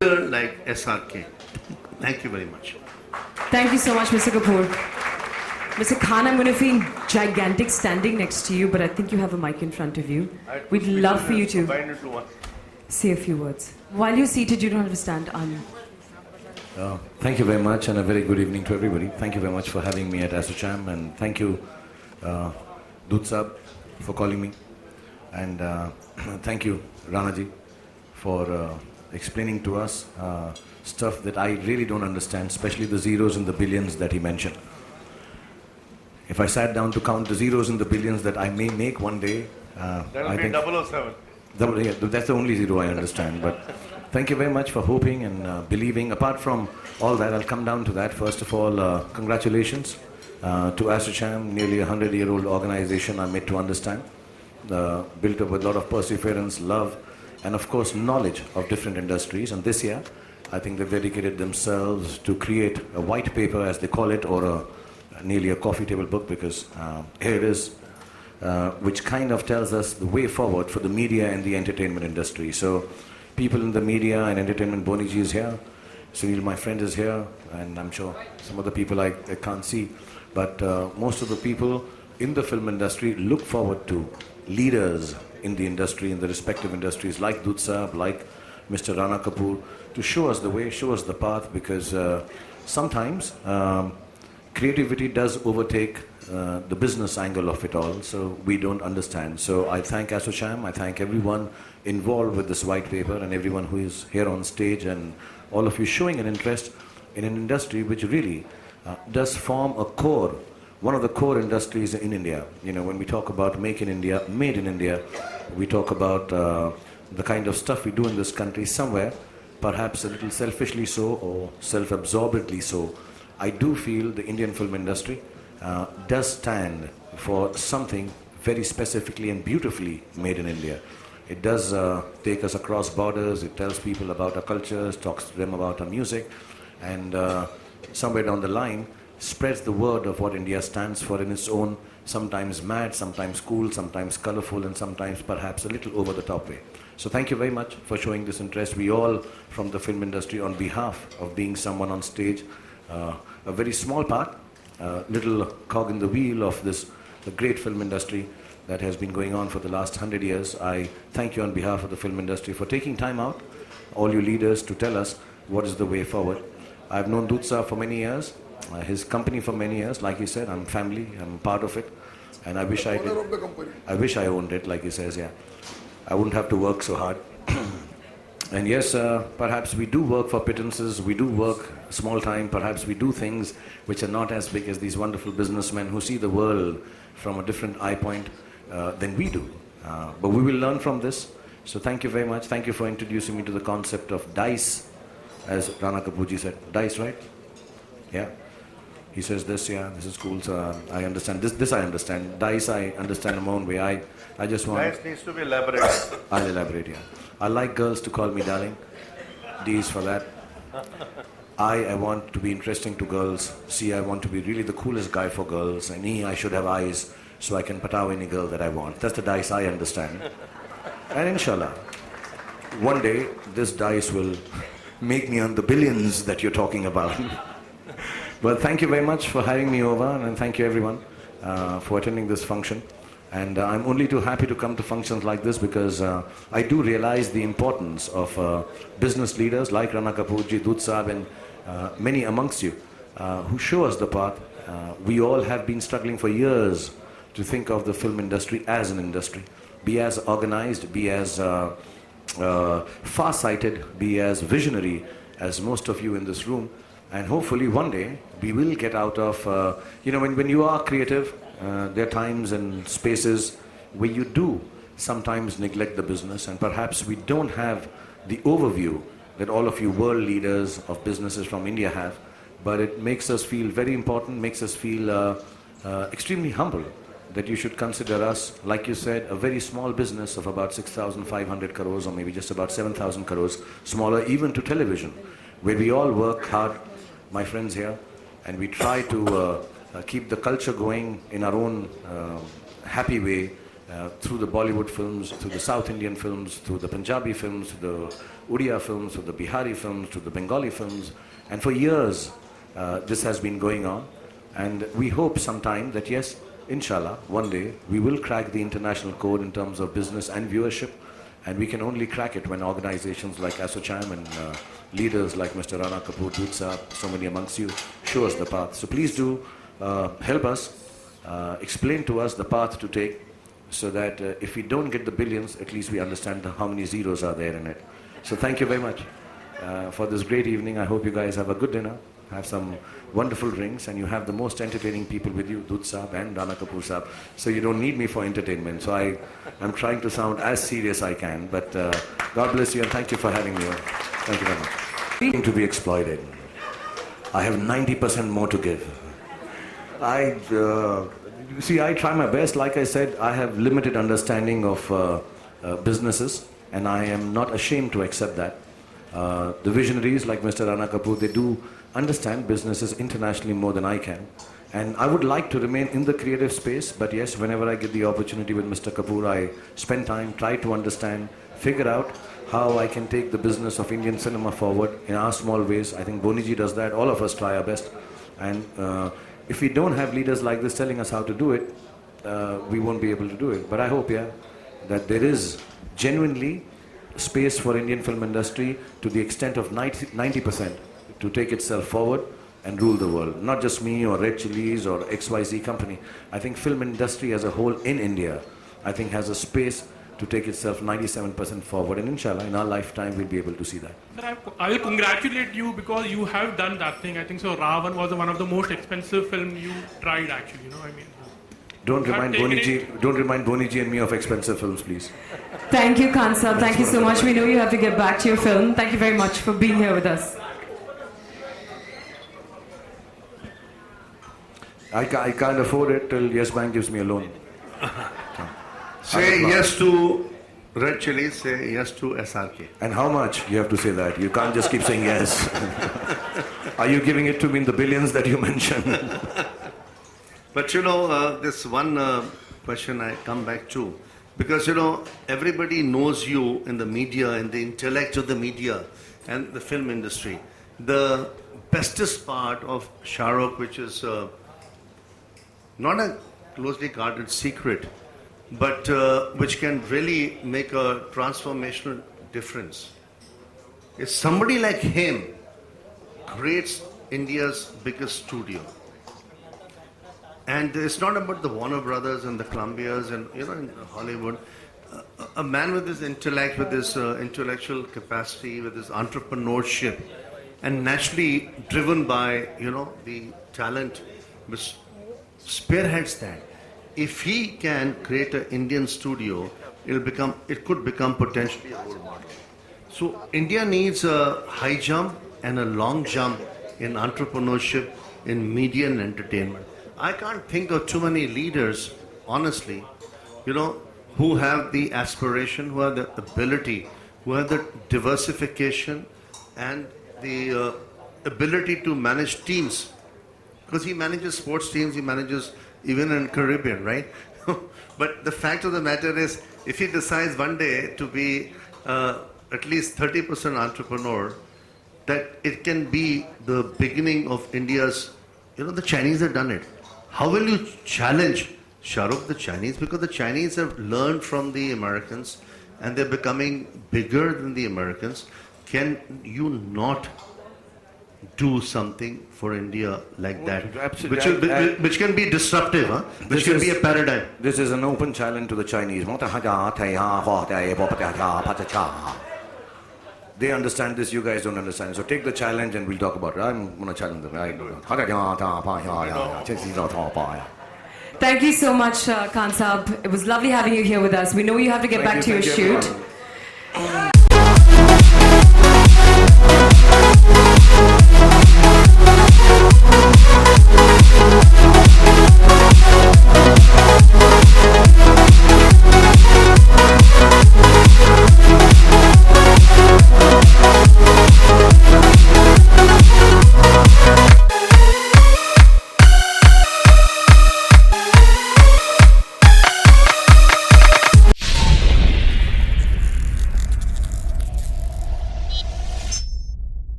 like SRK. Thank you very much. Thank you so much, Mr. Kapoor. Mr. Khan, I'm going to feel gigantic standing next to you, but I think you have a mic in front of you. We'd love for you to say a few words. While you're seated, you don't have to stand. Thank you very much, and a very good evening to everybody. Thank you very much for having me at ASSOCHAM, and thank you, Dud Sab, for calling me. And thank you, Ranaji, for explaining to us stuff that I really don't understand, especially the zeros and the billions that he mentioned. If I sat down to count the zeros and the billions that I may make one day, that'll be 007. Yeah, that's the only zero I understand. But thank you very much for hoping and believing. Apart from all that, I'll come down to that. First of all, congratulations to ASSOCHAM, nearly a 100-year-old organization, I'm made to understand. Built up with a lot of perseverance, love, and of course knowledge of different industries. And this year, I think they've dedicated themselves to create a white paper, as they call it, or nearly a coffee table book, because here it is, which kind of tells us the way forward for the media and the entertainment industry. So people in the media and entertainment, Boniji is here, Sunil, my friend, is here, and I'm sure some of the people I can't see, but most of the people in the film industry look forward to leaders in the industry, in the respective industries, like Dud Sab, like Mr. Rana Kapoor, to show us the way, show us the path, because sometimes creativity does overtake the business angle of it all, so we don't understand. So I thank ASSOCHAM, I thank everyone involved with this white paper, and everyone who is here on stage, and all of you showing an interest in an industry which really does form a core, one of the core industries in India. You know, when we talk about Make in India, Made in India, we talk about the kind of stuff we do in this country somewhere, perhaps a little selfishly so, or self-absorbedly so. I do feel the Indian film industry does stand for something very specifically and beautifully made in India. It does take us across borders, it tells people about our cultures, talks to them about our music, and somewhere down the line spreads the word of what India stands for in its own, sometimes mad, sometimes cool, sometimes colorful, and sometimes perhaps a little over the top way. So thank you very much for showing this interest. We all from the film industry, on behalf of being someone on stage, a very small part, little cog in the wheel of this the great film industry that has been going on for the last 100 years. I thank you on behalf of the film industry for taking time out, all you leaders, to tell us what is the way forward. I've known Dud Sab for many years, his company for many years. Like he said, I'm family, I'm part of it, and I wish I did. I wish I owned it, like he says, yeah. I wouldn't have to work so hard. And yes, perhaps we do work for pittances, we do work small time, perhaps we do things which are not as big as these wonderful businessmen who see the world from a different eye point than we do. But we will learn from this. So thank you very much. Thank you for introducing me to the concept of dice, as Rana Kapoorji said. Dice, right? Yeah. He says this, yeah, this is cool, so I understand. This I understand. Dice I understand in my own way. I just want... Dice needs to be elaborated. I'll elaborate, yeah. I like girls to call me darling. D is for that. I want to be interesting to girls. C, I want to be really the coolest guy for girls. And E, I should have eyes so I can pataw any girl that I want. That's the dice I understand. And inshallah, one day this dice will make me on the billions that you're talking about. But thank you very much for having me over, and thank you everyone for attending this function. And I'm only too happy to come to functions like this, because I do realize the importance of business leaders like Rana Kapoorji, Dud Sab, and many amongst you who show us the path. We all have been struggling for years to think of the film industry as an industry. Be as organized, be as far-sighted, be as visionary as most of you in this room. And hopefully one day we will get out of, you know, when you are creative, there are times and spaces where you do sometimes neglect the business, and perhaps we don't have the overview that all of you world leaders of businesses from India have, but it makes us feel very important, makes us feel extremely humble that you should consider us, like you said, a very small business of about 6,500 crores, or maybe just about 7,000 crores, smaller even to television, where we all work hard, my friends here, and we try to keep the culture going in our own happy way, through the Bollywood films, through the South Indian films, through the Punjabi films, through the Odia films, through the Bihari films, through the Bengali films. And for years, this has been going on. And we hope sometime that yes, inshallah, one day we will crack the international code in terms of business and viewership. And we can only crack it when organizations like ASSOCHAM and leaders like Mr. Rana Kapoor, Doot Saab, so many amongst you, show us the path. So please do help us, explain to us the path to take, so that if we don't get the billions, at least we understand how many zeros are there in it. So thank you very much for this great evening. I hope you guys have a good dinner, have some wonderful drinks, and you have the most entertaining people with you, Doot Saab and Rana Kapoor Saab. So you don't need me for entertainment. So I'm trying to sound as serious I can. But God bless you and thank you for having me on. Thank you very much. To be exploited. I have 90% more to give. See, I try my best. Like I said, I have limited understanding of businesses, and I am not ashamed to accept that. The visionaries like Mr. Rana Kapoor, they do understand businesses internationally more than I can. And I would like to remain in the creative space, but yes, whenever I get the opportunity with Mr. Kapoor, I spend time, try to understand, figure out how I can take the business of Indian cinema forward in our small ways. I think Boniji does that. All of us try our best. And if we don't have leaders like this telling us how to do it, we won't be able to do it. But I hope, yeah, that there is genuinely space for Indian film industry to the extent of 90% to take itself forward and rule the world. Not just me or Red Chilies or XYZ company. I think film industry as a whole in India, I think has a space to take itself 97% forward, and inshallah in our lifetime we'll be able to see that. Sir, I will congratulate you because you have done that thing. I think so. Ravan was one of the most expensive film you tried actually, you know, I mean. Don't remind Boniji and me of expensive films, please. Thank you, Khan Saab. Thank you so much. We know you have to get back to your film. Thank you very much for being here with us. I can't afford it till Yes Bank gives me a loan. Say yes to Red Chilies, say yes to SRK. And how much? You have to say that. You can't just keep saying yes. Are you giving it to me in the billions that you mentioned? But you know, this one question I come back to, because you know, everybody knows you in the media, in the intellect of the media and the film industry. The bestest part of Shahrukh, which is not a closely guarded secret, but which can really make a transformational difference, is somebody like him creates India's biggest studio. And it's not about the Warner Brothers and the Columbias and, you know, in Hollywood. A man with his intellect, with his intellectual capacity, with his entrepreneurship, and naturally driven by, you know, the talent which spearheads that. If he can create an Indian studio, it could become potentially a role model. So India needs a high jump and a long jump in entrepreneurship, in media and entertainment. I can't think of too many leaders, honestly, you know, who have the aspiration, who have the ability, who have the diversification and the ability to manage teams. Because he manages sports teams, he manages even in Caribbean, right? But the fact of the matter is, if he decides one day to be at least 30% entrepreneur, that it can be the beginning of India's, you know, the Chinese have done it. How will you challenge Shahrukh, the Chinese? Because the Chinese have learned from the Americans and they're becoming bigger than the Americans. Can you not do something for India like that? Absolutely. Which can be disruptive, huh? Which can be a paradigm. This is an open challenge to the Chinese. They understand this, you guys don't understand. So take the challenge and we'll talk about it. I'm going to challenge them. Thank you so much, Khan Saab. It was lovely having you here with us. We know you have to get back to your shoot. Everyone.